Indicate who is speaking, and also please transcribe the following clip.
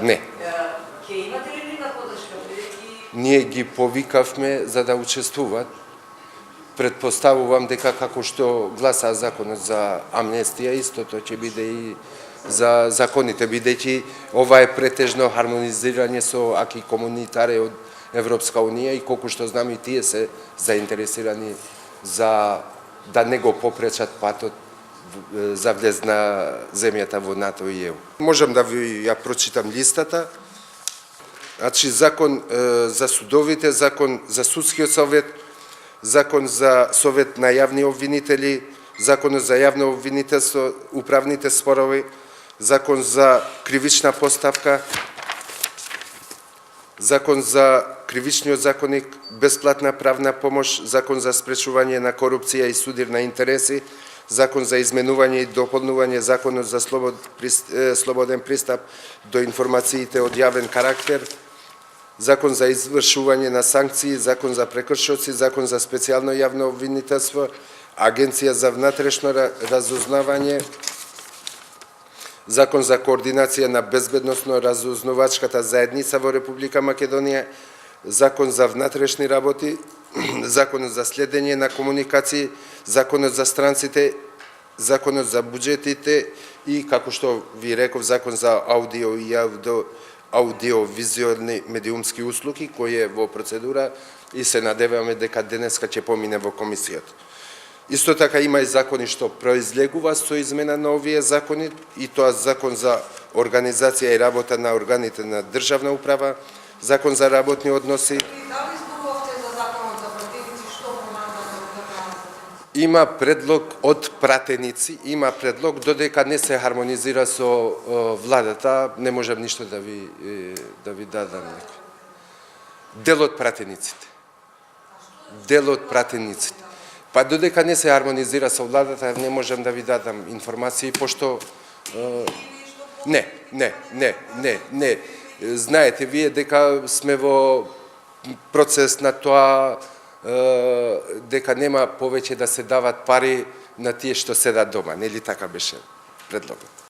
Speaker 1: Не.
Speaker 2: Ќе имате ли нека подршка бидејќи
Speaker 1: Ние ги повикавме за да учествуват. Предпоставувам дека како што гласа законот за амнестија, истото ќе биде и за законите, бидејќи ова е претежно хармонизирање со аки комунитаре од Европска Унија и колку што знам и тие се заинтересирани за да не го попречат патот за влез на земјата во НАТО и ЕУ. Можам да ви ја прочитам листата. Значи, закон за судовите, закон за судскиот совет, закон за совет на јавни обвинители, законот за јавно обвинителство, управните спорови, закон за кривична поставка, закон за кривичниот законник, бесплатна правна помош, закон за спречување на корупција и судир на интереси, закон за изменување и дополнување законот за слободен пристап до информациите од јавен карактер, закон за извршување на санкции, закон за прекршоци, закон за специјално јавно обвинителство, агенција за внатрешно разузнавање, закон за координација на безбедносно-разузнавачката заедница во Република Македонија, закон за внатрешни работи, законот за следење на комуникации, законот за странците, законот за буџетите и, како што ви реков, закон за аудио и аудиовизуелни медиумски услуги, кој е во процедура и се надеваме дека денеска ќе помине во комисијата. Исто така има и закони што произлегува со измена на овие закони, и тоа закон за организација и работа на органите на државна управа, закон за работни односи.
Speaker 2: дали зборувавте за законот за пратеници, што помага за
Speaker 1: Има предлог од пратеници, има предлог, додека не се хармонизира со владата, не можам ништо да ви дадам. Дел од пратениците. Дел од пратениците. Па додека не се хармонизира со владата, не можам да ви дадам информации, пошто не. Знаете вие дека сме во процес на тоа, дека нема повеќе да се дават пари на тие што седат дома, нели така беше предлогот?